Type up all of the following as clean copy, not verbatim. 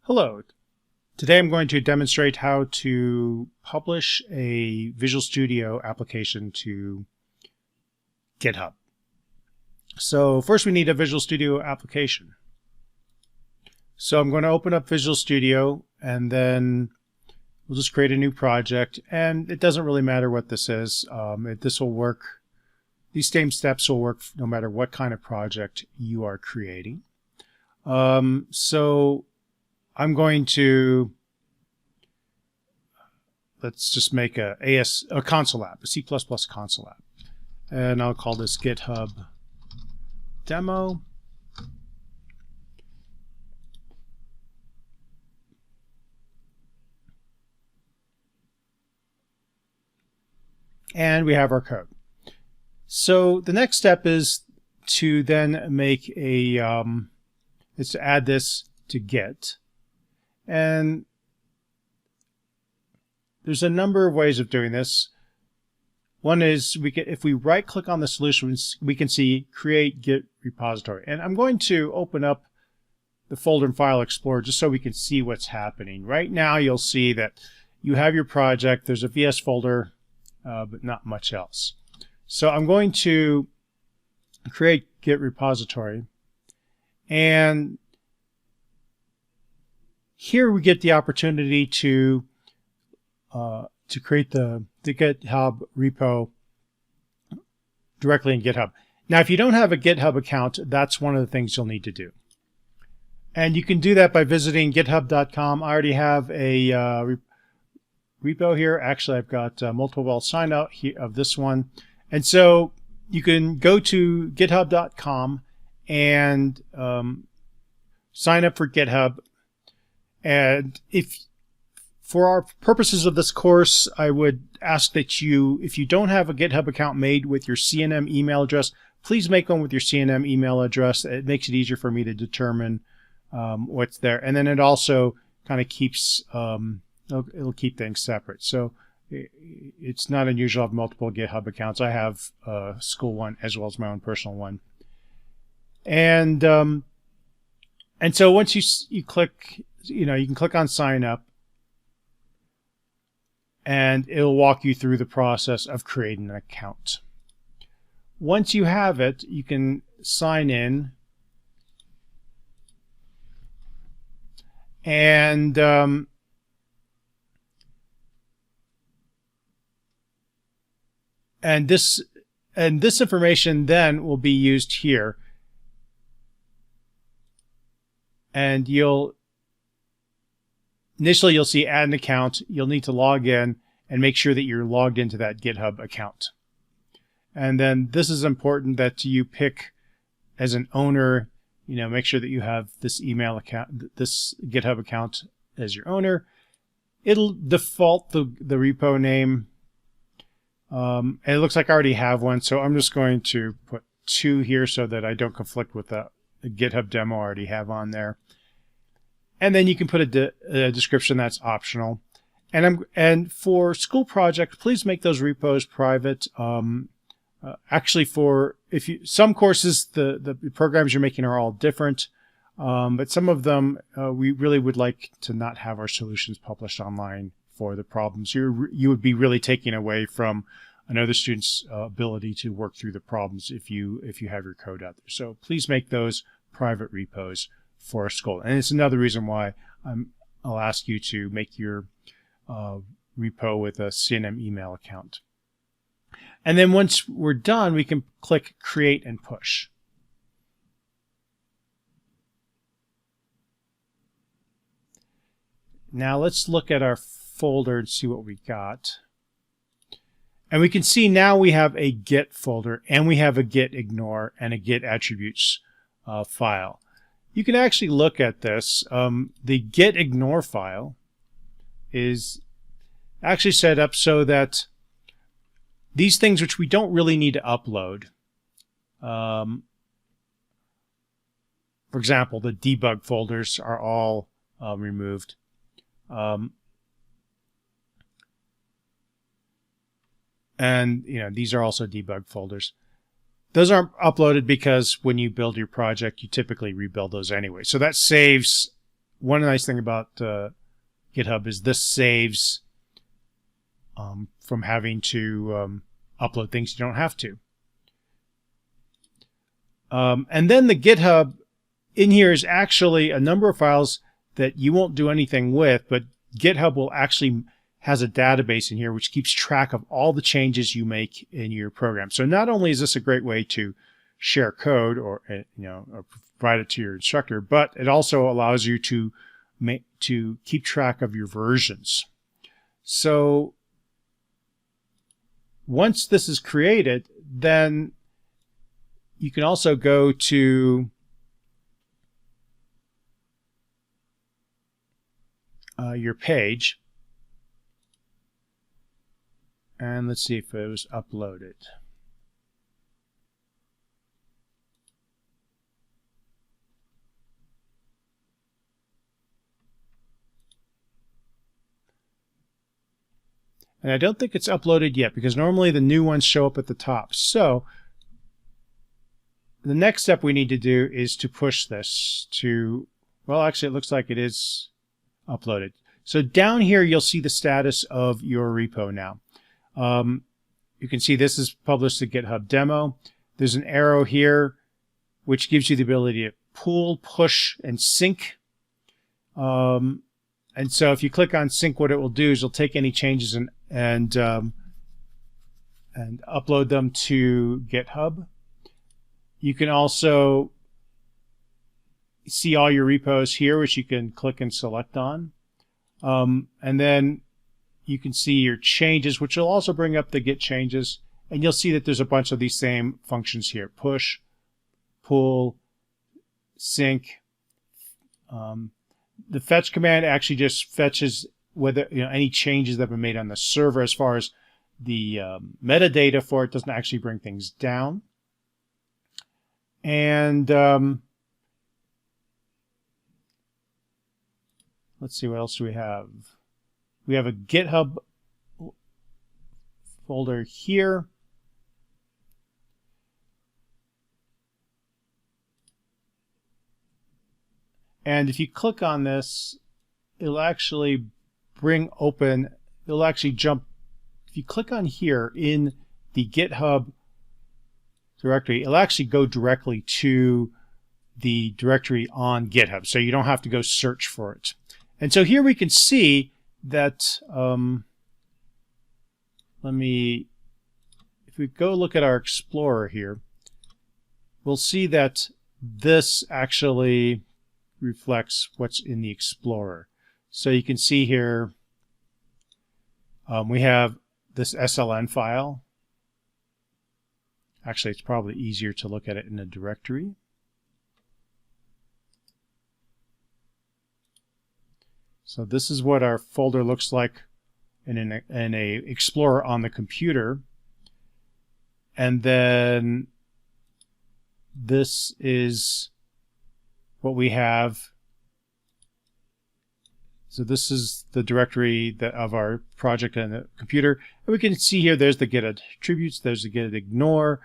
Hello. Today I'm going to demonstrate how to publish a Visual Studio application to GitHub. So first we need a Visual Studio application. So I'm going to open up Visual Studio and then we'll just create a new project, and it doesn't really matter what this is. This will work. These same steps will work no matter what kind of project you are creating. So I'm going to, let's just make a console app, a C++ console app. And I'll call this GitHub demo. And we have our code. So the next step is to then make a, is to add this to Git. And there's a number of ways of doing this. One is if we right click on the solutions, we can see create Git repository. And I'm going to open up the folder and file explorer just so we can see what's happening. Right now you'll see that you have your project, there's a VS folder, but not much else. So I'm going to create Git repository, and here we get the opportunity to create the GitHub repo directly in GitHub. Now, if you don't have a GitHub account, that's one of the things you'll need to do. And you can do that by visiting github.com. I already have a repo here. Actually, I've got multiple well signed out of this one. And so you can go to github.com and sign up for GitHub. And for our purposes of this course, I would ask that if you don't have a GitHub account made with your CNM email address, please make one with your CNM email address. It makes it easier for me to determine what's there. And then it also kind of keeps, it'll keep things separate. So it's not unusual to have multiple GitHub accounts. I have a school one as well as my own personal one. And so once you click, you can click on sign up, and it'll walk you through the process of creating an account. Once you have it, you can sign in, and this information then will be used here. And initially you'll see add an account. You'll need to log in and make sure that you're logged into that GitHub account. And then this is important that you pick as an owner, make sure that you have this email account, this GitHub account as your owner. It'll default the repo name. And it looks like I already have one, so I'm just going to put 2 here so that I don't conflict with the GitHub demo I already have on there. And then you can put a description that's optional. And for school project, please make those repos private. Actually, some courses, the programs you're making are all different, but some of them we really would like to not have our solutions published online for the problems. You would be really taking away from another student's ability to work through the problems if you have your code out there. So please make those private repos for school. And it's another reason why I'll ask you to make your repo with a CNM email account. And then once we're done, we can click create and push. Now let's look at our folder and see what we got. And we can see now we have a Git folder, and we have a Git ignore and a Git attributes file. You can actually look at this. The Git ignore file is actually set up so that these things which we don't really need to upload, for example, the debug folders are all removed. And these are also debug folders. Those aren't uploaded because when you build your project, you typically rebuild those anyway. So that saves one nice thing about GitHub is this saves from having to upload things you don't have to. And then the GitHub in here is actually a number of files that you won't do anything with, but GitHub will actually has a database in here which keeps track of all the changes you make in your program. So not only is this a great way to share code or or provide it to your instructor, but it also allows you to keep track of your versions. So once this is created, then you can also go to your page, and let's see if it was uploaded. And I don't think it's uploaded yet because normally the new ones show up at the top. So the next step we need to do is to push this to, well, actually it looks like it is uploaded. So down here you'll see the status of your repo now. You can see this is published to GitHub demo. There's an arrow here which gives you the ability to pull, push, and sync. And so if you click on sync, what it will do is it'll take any changes and upload them to GitHub. You can also see all your repos here, which you can click and select on. And then you can see your changes, which will also bring up the Git changes. And you'll see that there's a bunch of these same functions here: push, pull, sync. The fetch command actually just fetches whether any changes that have been made on the server. As far as the metadata for it, doesn't actually bring things down. And let's see, what else do we have? We have a GitHub folder here. And if you click on this, it'll actually bring open, it'll actually jump, if you click on here in the GitHub directory, it'll actually go directly to the directory on GitHub. So you don't have to go search for it. And so here we can see that, if we go look at our Explorer here, we'll see that this actually reflects what's in the Explorer. So you can see here we have this SLN file. Actually, it's probably easier to look at it in a directory. So this is what our folder looks like in a Explorer on the computer. And then this is what we have. So this is the directory of our project on the computer. And we can see here there's the git attributes, there's the git ignore,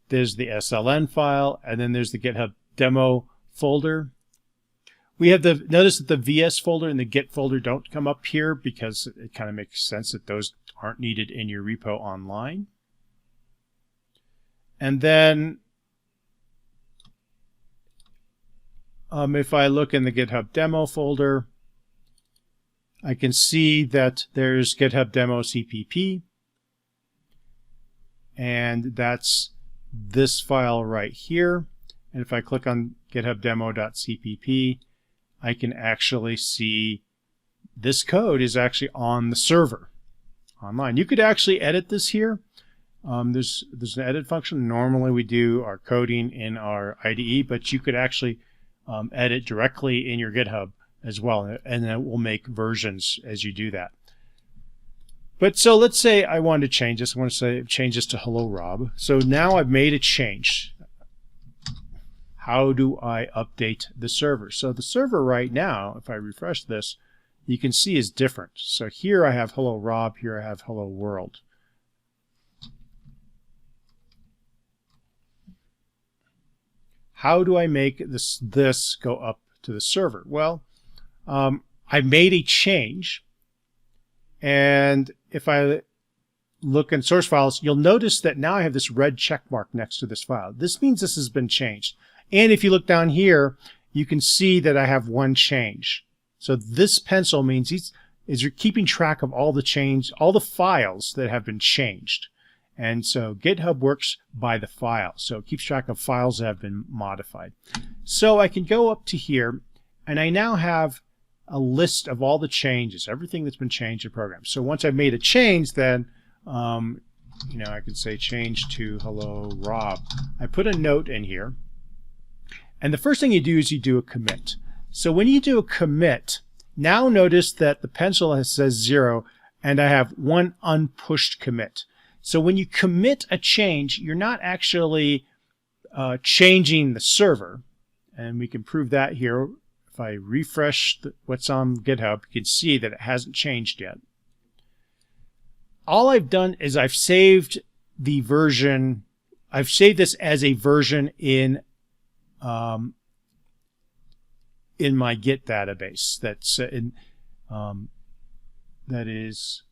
there's the SLN file, and then there's the GitHub demo folder. We have notice that the VS folder and the Git folder don't come up here because it kind of makes sense that those aren't needed in your repo online. And then if I look in the GitHub demo folder, I can see that there's GitHub demo CPP, and that's this file right here. And if I click on GitHub demo.cpp, I can actually see this code is actually on the server online. You could actually edit this here. There's an edit function. Normally we do our coding in our IDE, but you could actually edit directly in your GitHub as well, and then it will make versions as you do that. But so let's say I want to change this. I want to say change this to Hello Rob. So now I've made a change. How do I update the server? So the server right now, if I refresh this, you can see is different. So here I have Hello Rob, here I have Hello World. How do I make this go up to the server? Well, I made a change, and if I look in source files, you'll notice that now I have this red check mark next to this file. This means this has been changed. And if you look down here, you can see that I have one change. So this pencil means you're keeping track of all the files that have been changed. And so GitHub works by the file. So it keeps track of files that have been modified. So I can go up to here, and I now have a list of all the changes, everything that's been changed in the program. So once I've made a change, then I could say change to hello Rob. I put a note in here, and the first thing you do is you do a commit. So when you do a commit, now notice that the pencil says 0, and I have one unpushed commit. So when you commit a change, you're not actually changing the server, and we can prove that here. If I refresh what's on GitHub, you can see that it hasn't changed yet. All I've done is I've saved the version. I've saved this as a version in my Git database. That's that is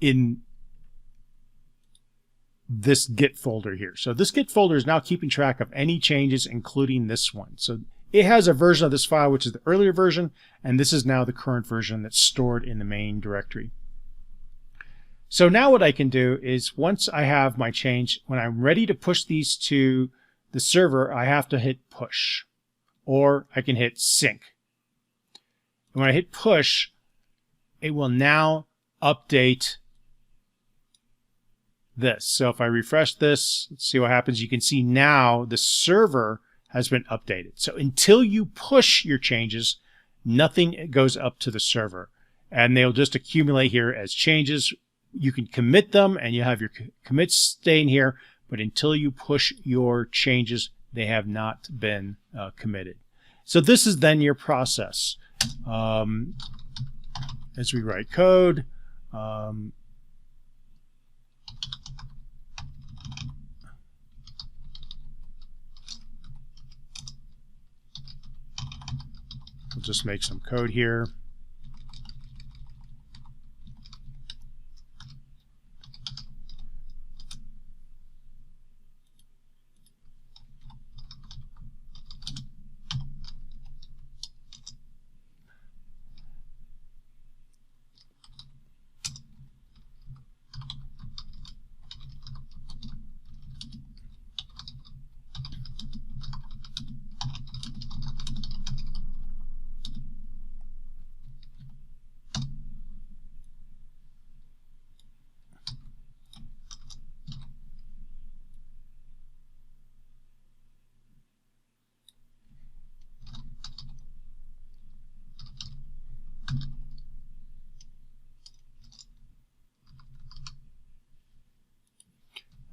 in this Git folder here. So this Git folder is now keeping track of any changes, including this one. So it has a version of this file, which is the earlier version, and this is now the current version that's stored in the main directory. So now what I can do is, once I have my change, when I'm ready to push these to the server, I have to hit push, or I can hit sync. And when I hit push, it will now update this. So if I refresh this, let's see what happens. You can see now the server has been updated. So until you push your changes, nothing goes up to the server, and they'll just accumulate here as changes. You can commit them, and you have your commits staying here, but until you push your changes, they have not been committed. So this is then your process. As we write code, we'll just make some code here.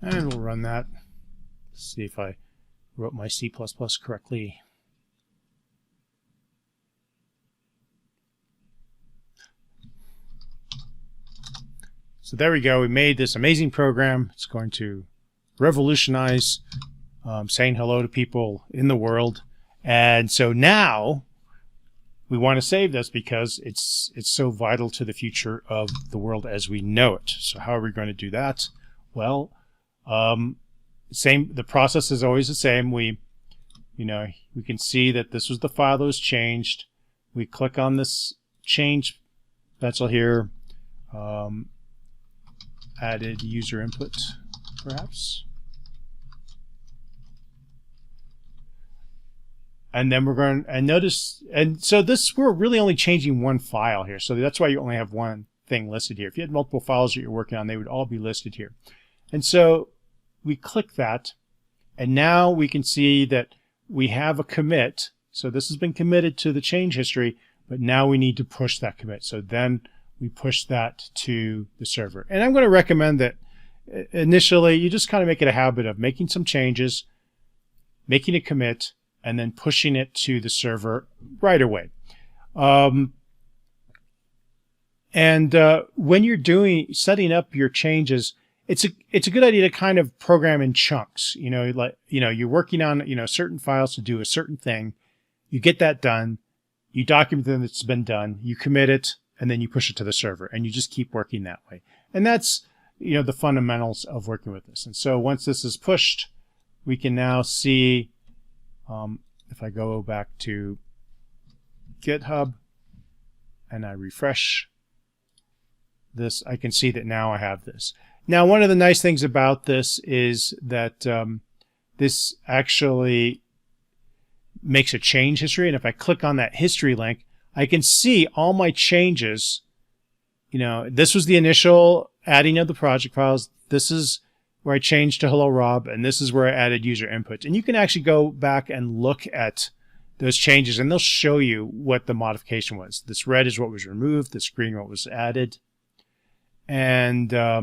And we'll run that. See if I wrote my C++ correctly. So there we go. We made this amazing program. It's going to revolutionize saying hello to people in the world. And so now we want to save this because it's so vital to the future of the world as we know it. So how are we going to do that? Well, the process is always the same. We can see that this was the file that was changed. We click on this change pencil here, added user input, perhaps. And then we're going and notice, and so we're really only changing one file here. So that's why you only have one thing listed here. If you had multiple files that you're working on, they would all be listed here. And so we click that, and now we can see that we have a commit. So this has been committed to the change history, but now we need to push that commit. So then we push that to the server. And I'm going to recommend that initially you just kind of make it a habit of making some changes, making a commit, and then pushing it to the server right away. When you're setting up your changes, it's a good idea to kind of program in chunks. You're working on certain files to do a certain thing. You get that done. You document that it's been done. You commit it, and then you push it to the server, and you just keep working that way. And that's, the fundamentals of working with this. And so once this is pushed, we can now see, if I go back to GitHub and I refresh this, I can see that now I have this. Now, one of the nice things about this is that this actually makes a change history. And if I click on that history link, I can see all my changes. This was the initial adding of the project files. This is where I changed to Hello Rob, and this is where I added user input. And you can actually go back and look at those changes, and they'll show you what the modification was. This red is what was removed, this green what was added. And, I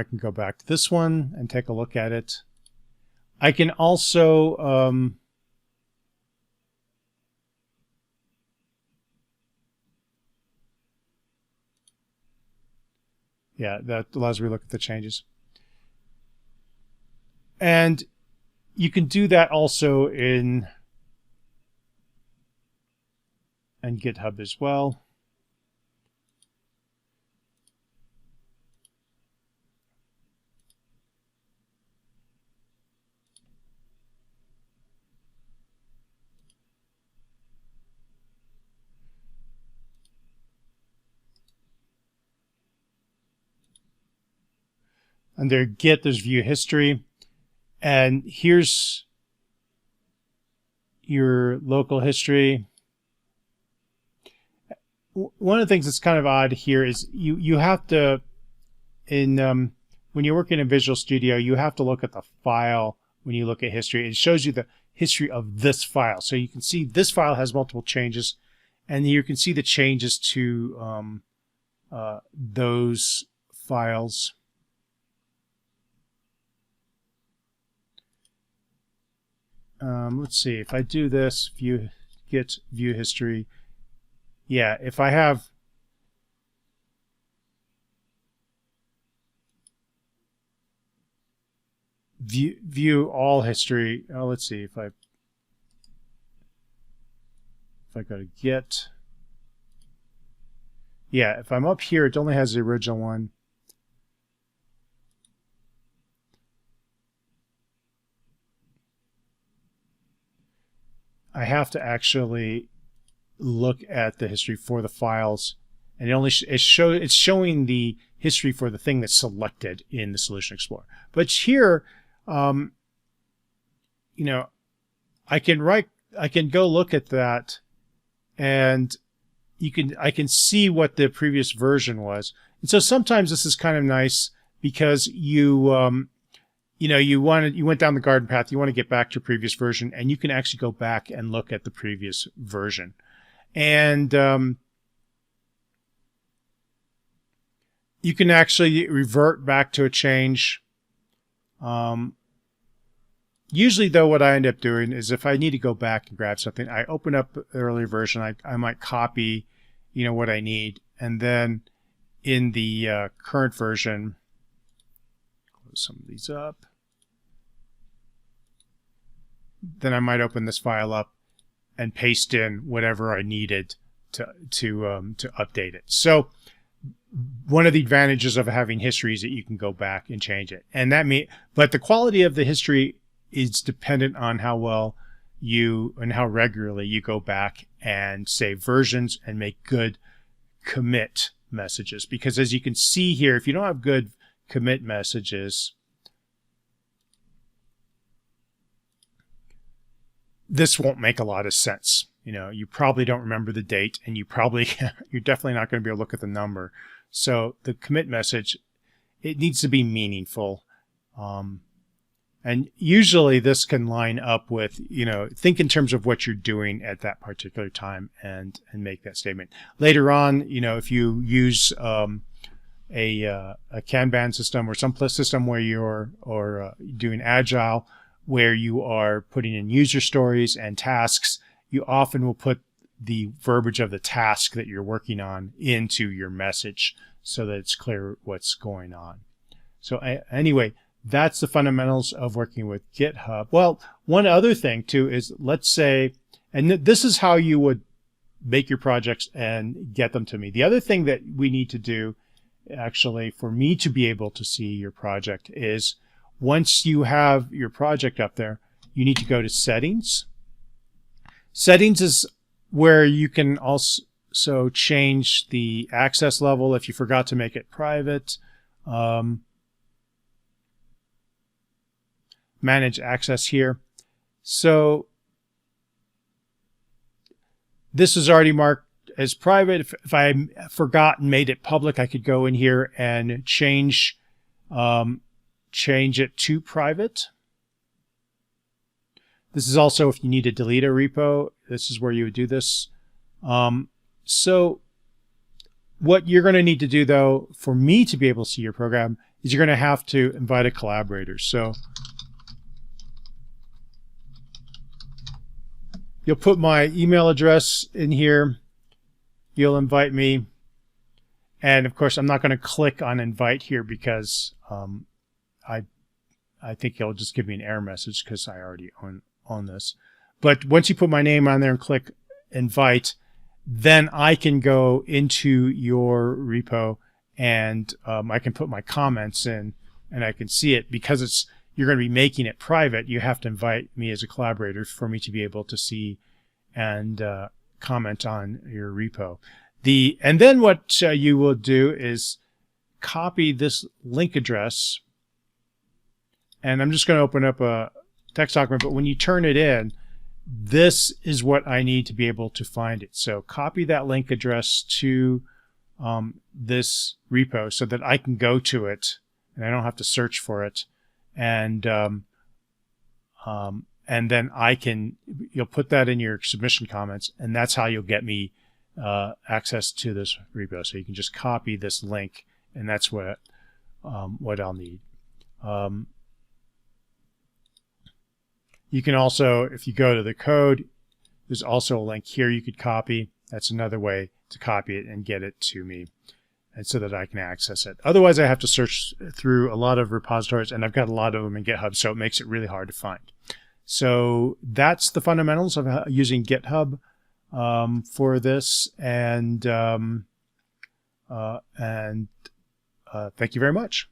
can go back to this one and take a look at it. I can also, that allows me to look at the changes. And you can do that also in GitHub as well. Under Git, there's view history. And here's your local history. One of the things that's kind of odd here is you have to, when you're working in Visual Studio, you have to look at the file when you look at history. It shows you the history of this file. So you can see this file has multiple changes, and you can see the changes to those files. Let's see, if I do this, Git view history, if I have view all history, let's see, if I go to Git, if I'm up here, it only has the original one. I have to actually look at the history for the files, and it's showing the history for the thing that's selected in the Solution Explorer. But here, I can go look at that, and I can see what the previous version was. And so sometimes this is kind of nice because you went down the garden path, you want to get back to your previous version, and you can actually go back and look at the previous version. And you can actually revert back to a change. Usually, though, what I end up doing is if I need to go back and grab something, I open up the earlier version, I might copy, what I need, and then in the current version, close some of these up. Then I might open this file up and paste in whatever I needed to update it. So one of the advantages of having history is that you can go back and change it. And but the quality of the history is dependent on how well and how regularly you go back and save versions and make good commit messages. Because as you can see here, if you don't have good commit messages, this won't make a lot of sense. You probably don't remember the date, and you're definitely not going to be able to look at the number. So the commit message, it needs to be meaningful. And usually this can line up with, think in terms of what you're doing at that particular time and make that statement. Later on, if you use a Kanban system or some system where you're doing Agile, where you are putting in user stories and tasks, you often will put the verbiage of the task that you're working on into your message so that it's clear what's going on. So anyway, that's the fundamentals of working with GitHub. Well, one other thing too is, let's say, and this is how you would make your projects and get them to me. The other thing that we need to do, actually, for me to be able to see your project is, once you have your project up there, you need to go to Settings. Settings is where you can also change the access level if you forgot to make it private. Manage access here. So this is already marked as private. If I forgot and made it public, I could go in here and change it to private. This is also if you need to delete a repo. This is where you would do this. So what you're going to need to do, though, for me to be able to see your program, is you're going to have to invite a collaborator. So you'll put my email address in here. You'll invite me. And of course, I'm not going to click on invite here because I think it'll just give me an error message because I already own this. But once you put my name on there and click invite, then I can go into your repo and I can put my comments in and I can see it. Because you're going to be making it private, you have to invite me as a collaborator for me to be able to see and comment on your repo. And then what you will do is copy this link address, and I'm just going to open up a text document, but when you turn it in, this is what I need to be able to find it. So copy that link address to this repo so that I can go to it and I don't have to search for it. And then you'll put that in your submission comments, and that's how you'll get me access to this repo. So you can just copy this link, and that's what I'll need. You can also, if you go to the code, there's also a link here you could copy. That's another way to copy it and get it to me, and so that I can access it. Otherwise, I have to search through a lot of repositories, and I've got a lot of them in GitHub, so it makes it really hard to find. So that's the fundamentals of using GitHub for this, and thank you very much.